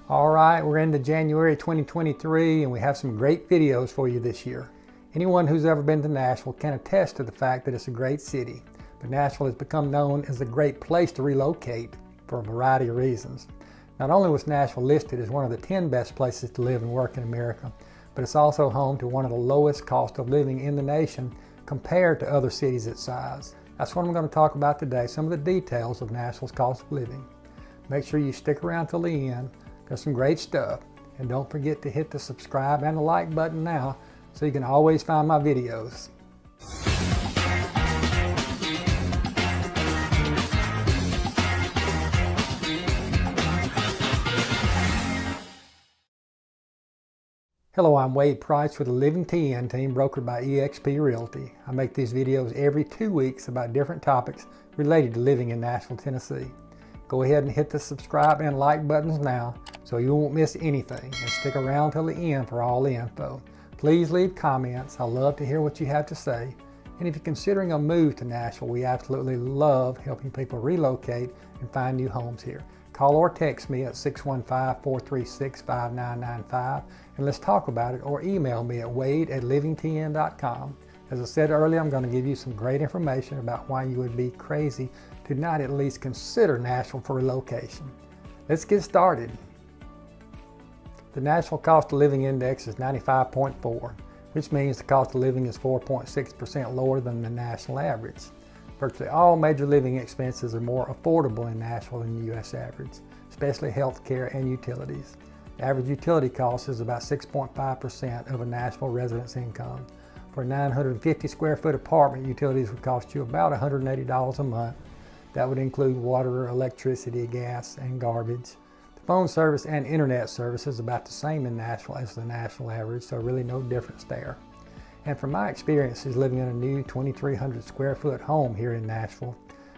All right, we're into January 2023 and we have some great videos for you this year. Anyone who's ever been to Nashville can attest to the fact that it's a great city, but Nashville has become known as a great place to relocate for a variety of reasons. Not only was Nashville listed as one of the 10 best places to live and work in America, but it's also home to one of the lowest cost of living in the nation compared to other cities its size. That's what I'm going to talk about today, some of the details of Nashville's cost of living. Make sure you stick around till the end. There's some great stuff. And don't forget to hit the subscribe and the like button now so you can always find my videos. Hello, I'm Wade Price with the Living TN team brokered by eXp Realty. I make these videos every 2 weeks about different topics related to living in Nashville, Tennessee. Go ahead and hit the subscribe and like buttons now so you won't miss anything, and stick around till the end for all the info. Please leave comments. I love to hear what you have to say. And if you're considering a move to Nashville, we absolutely love helping people relocate and find new homes here. Call or text me at 615-436-5995 and let's talk about it, or email me at wade@livingtn.com. As I said earlier, I'm going to give you some great information about why you would be crazy to not at least consider Nashville for relocation. Let's get started. The Nashville Cost of Living Index is 95.4, which means the cost of living is 4.6% lower than the national average. Virtually all major living expenses are more affordable in Nashville than the U.S. average, especially health care and utilities. The average utility cost is about 6.5% of a Nashville resident's income. For a 950 square foot apartment, utilities would cost you about $180 a month. That would include water, electricity, gas, and garbage. The phone service and internet service is about the same in Nashville as the national average, so really no difference there. And from my experiences living in a new 2,300 square foot home here in Nashville,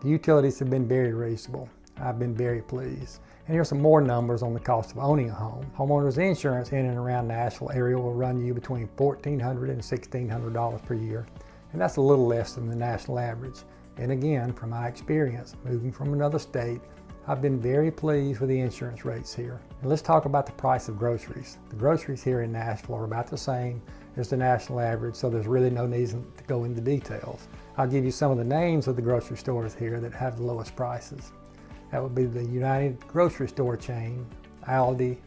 the utilities have been very reasonable. I've been very pleased. And here's some more numbers on the cost of owning a home. Homeowners insurance in and around Nashville area will run you between $1,400 and $1,600 per year. And that's a little less than the national average. And again, from my experience, moving from another state, I've been very pleased with the insurance rates here. And let's talk about the price of groceries. The groceries here in Nashville are about the same as the national average, so there's really no need to go into details. I'll give you some of the names of the grocery stores here that have the lowest prices. That would be the United grocery store chain, Aldi,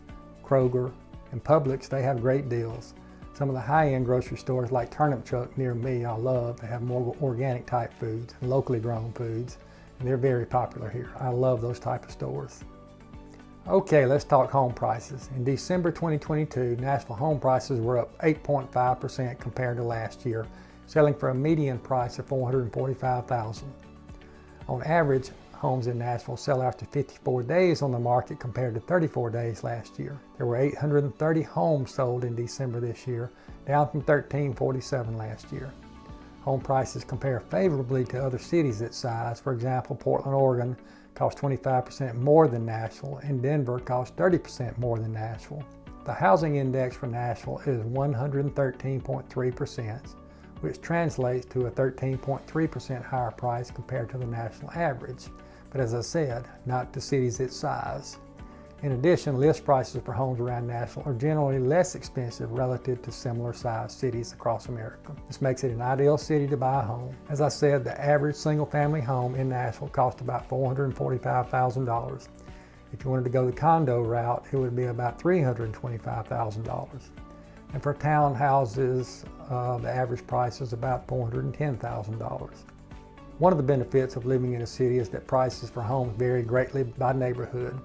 Kroger, and Publix. They have great deals. Some of the high-end grocery stores like Turnip Truck near me, I love. They have more organic type foods and locally grown foods, and they're very popular here. I love those type of stores. Okay, let's talk home prices. In December 2022, Nashville home prices were up 8.5% compared to last year, selling for a median price of $445,000. On average, homes in Nashville sell after 54 days on the market compared to 34 days last year. There were 830 homes sold in December this year, down from 1,347 last year. Home prices compare favorably to other cities its size. For example, Portland, Oregon costs 25% more than Nashville, and Denver costs 30% more than Nashville. The housing index for Nashville is 113.3%, which translates to a 13.3% higher price compared to the national average. But as I said, not the cities its size. In addition, list prices for homes around Nashville are generally less expensive relative to similar sized cities across America. This makes it an ideal city to buy a home. As I said, the average single family home in Nashville costs about $445,000. If you wanted to go the condo route, it would be about $325,000. And for townhouses, the average price is about $410,000. One of the benefits of living in a city is that prices for homes vary greatly by neighborhood.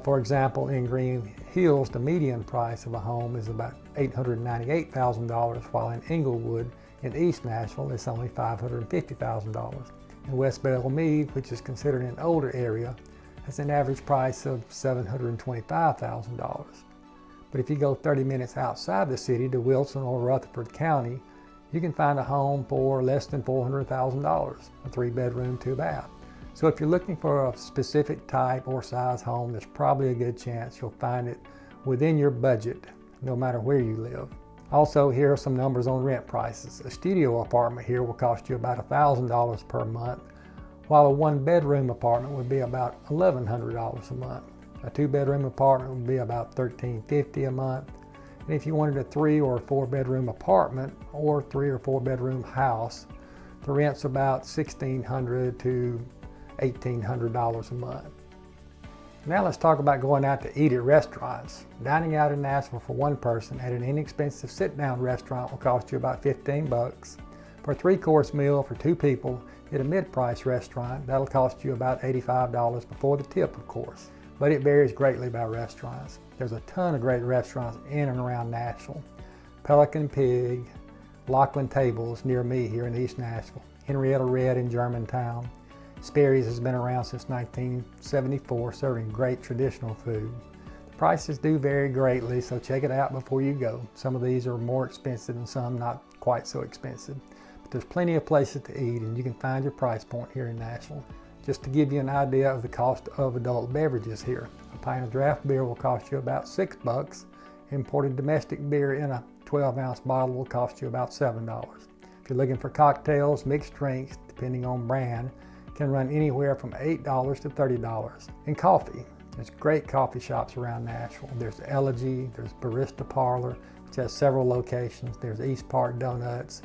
For example, in Green Hills, the median price of a home is about $898,000, while in Englewood in East Nashville, it's only $550,000. And West Belle Meade, which is considered an older area, has an average price of $725,000. But if you go 30 minutes outside the city to Wilson or Rutherford County, you can find a home for less than $400,000, a 3-bedroom, 2-bath. So if you're looking for a specific type or size home, there's probably a good chance you'll find it within your budget, no matter where you live. Also, here are some numbers on rent prices. A studio apartment here will cost you about $1,000 per month, while a 1-bedroom apartment would be about $1,100 a month. A 2-bedroom apartment would be about $13.50 a month. And if you wanted a 3 or 4 bedroom apartment or 3 or 4 bedroom house, the rent's about $1,600 to $1,800 a month. Now let's talk about going out to eat at restaurants. Dining out in Nashville for one person at an inexpensive sit-down restaurant will cost you about $15. For a 3-course meal for 2 people at a mid-price restaurant, that'll cost you about $85 before the tip, of course. But it varies greatly by restaurants. There's a ton of great restaurants in and around Nashville. Pelican Pig, Lachlan Tables near me here in East Nashville, Henrietta Red in Germantown. Sperry's has been around since 1974, serving great traditional food. The prices do vary greatly, so check it out before you go. Some of these are more expensive and some not quite so expensive. But there's plenty of places to eat and you can find your price point here in Nashville. Just to give you an idea of the cost of adult beverages here. A pint of draft beer will cost you about $6. Imported domestic beer in a 12-ounce bottle will cost you about $7. If you're looking for cocktails, mixed drinks, depending on brand, can run anywhere from $8 to $30. And coffee. There's great coffee shops around Nashville. There's Elegy, there's Barista Parlor, which has several locations. There's East Park Donuts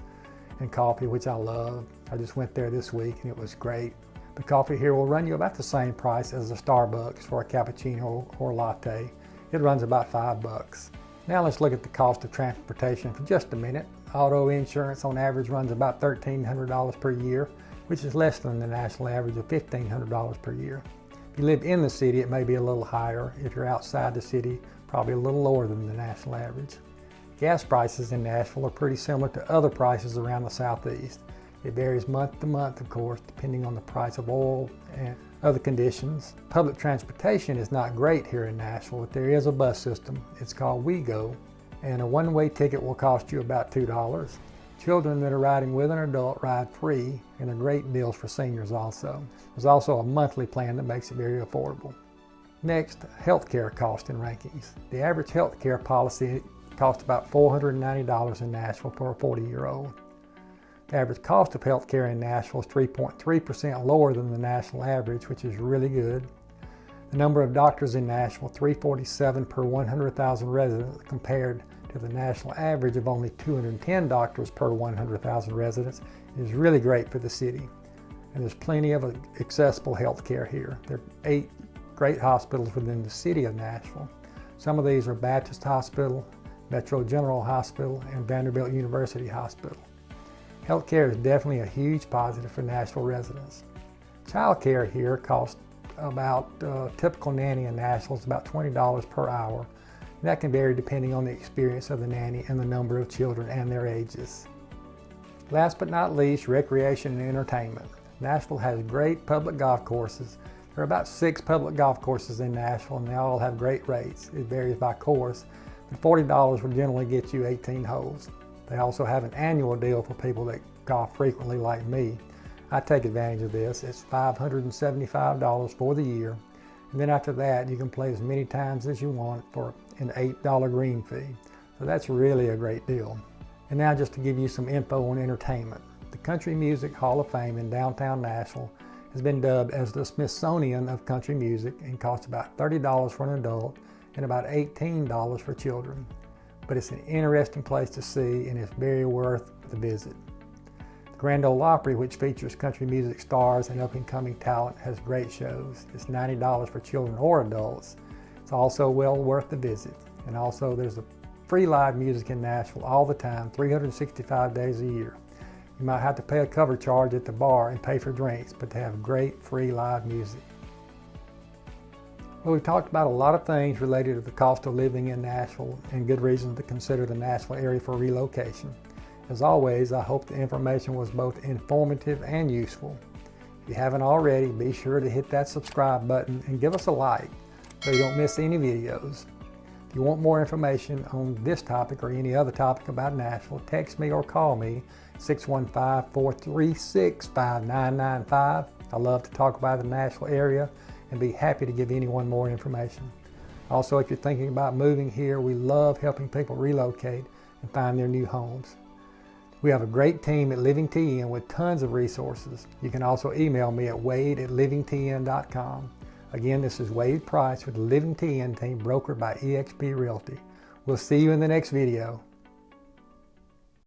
and Coffee, which I love. I just went there this week and it was great. The coffee here will run you about the same price as a Starbucks for a cappuccino or latte. It runs about $5. Now let's look at the cost of transportation for just a minute. Auto insurance on average runs about $1,300 per year, which is less than the national average of $1,500 per year. If you live in the city, it may be a little higher. If you're outside the city, probably a little lower than the national average. Gas prices in Nashville are pretty similar to other prices around the Southeast. It varies month to month, of course, depending on the price of oil and other conditions. Public transportation is not great here in Nashville, but there is a bus system. It's called WeGo, and a one-way ticket will cost you about $2. Children that are riding with an adult ride free, and there are great deals for seniors also. There's also a monthly plan that makes it very affordable. Next, healthcare cost and rankings. The average healthcare policy costs about $490 in Nashville for a 40-year-old. The average cost of healthcare in Nashville is 3.3% lower than the national average, which is really good. The number of doctors in Nashville, 347 per 100,000 residents, compared to the national average of only 210 doctors per 100,000 residents, is really great for the city. And there's plenty of accessible health care here. There are 8 great hospitals within the city of Nashville. Some of these are Baptist Hospital, Metro General Hospital, and Vanderbilt University Hospital. Healthcare is definitely a huge positive for Nashville residents. Child care here costs about, typical nanny in Nashville is about $20 per hour. And that can vary depending on the experience of the nanny and the number of children and their ages. Last but not least, recreation and entertainment. Nashville has great public golf courses. There are about 6 public golf courses in Nashville and they all have great rates. It varies by course, but $40 will generally get you 18 holes. They also have an annual deal for people that golf frequently like me. I take advantage of this. It's $575 for the year. And then after that, you can play as many times as you want for an $8 green fee. So that's really a great deal. And now just to give you some info on entertainment. The Country Music Hall of Fame in downtown Nashville has been dubbed as the Smithsonian of country music and costs about $30 for an adult and about $18 for children. But it's an interesting place to see and it's very worth the visit. The Grand Ole Opry, which features country music stars and up-and-coming talent, has great shows. It's $90 for children or adults. It's also well worth the visit. And also there's a free live music in Nashville all the time, 365 days a year. You might have to pay a cover charge at the bar and pay for drinks, but they have great free live music. Well, we've talked about a lot of things related to the cost of living in Nashville and good reasons to consider the Nashville area for relocation. As always, I hope the information was both informative and useful. If you haven't already, be sure to hit that subscribe button and give us a like so you don't miss any videos. If you want more information on this topic or any other topic about Nashville, text me or call me 615-436-5995. I love to talk about the Nashville area and be happy to give anyone more information. Also, if you're thinking about moving here, we love helping people relocate and find their new homes. We have a great team at Living TN with tons of resources. You can also email me at wade@livingtn.com. Again, this is Wade Price with the Living TN team, brokered by eXp Realty. We'll see you in the next video.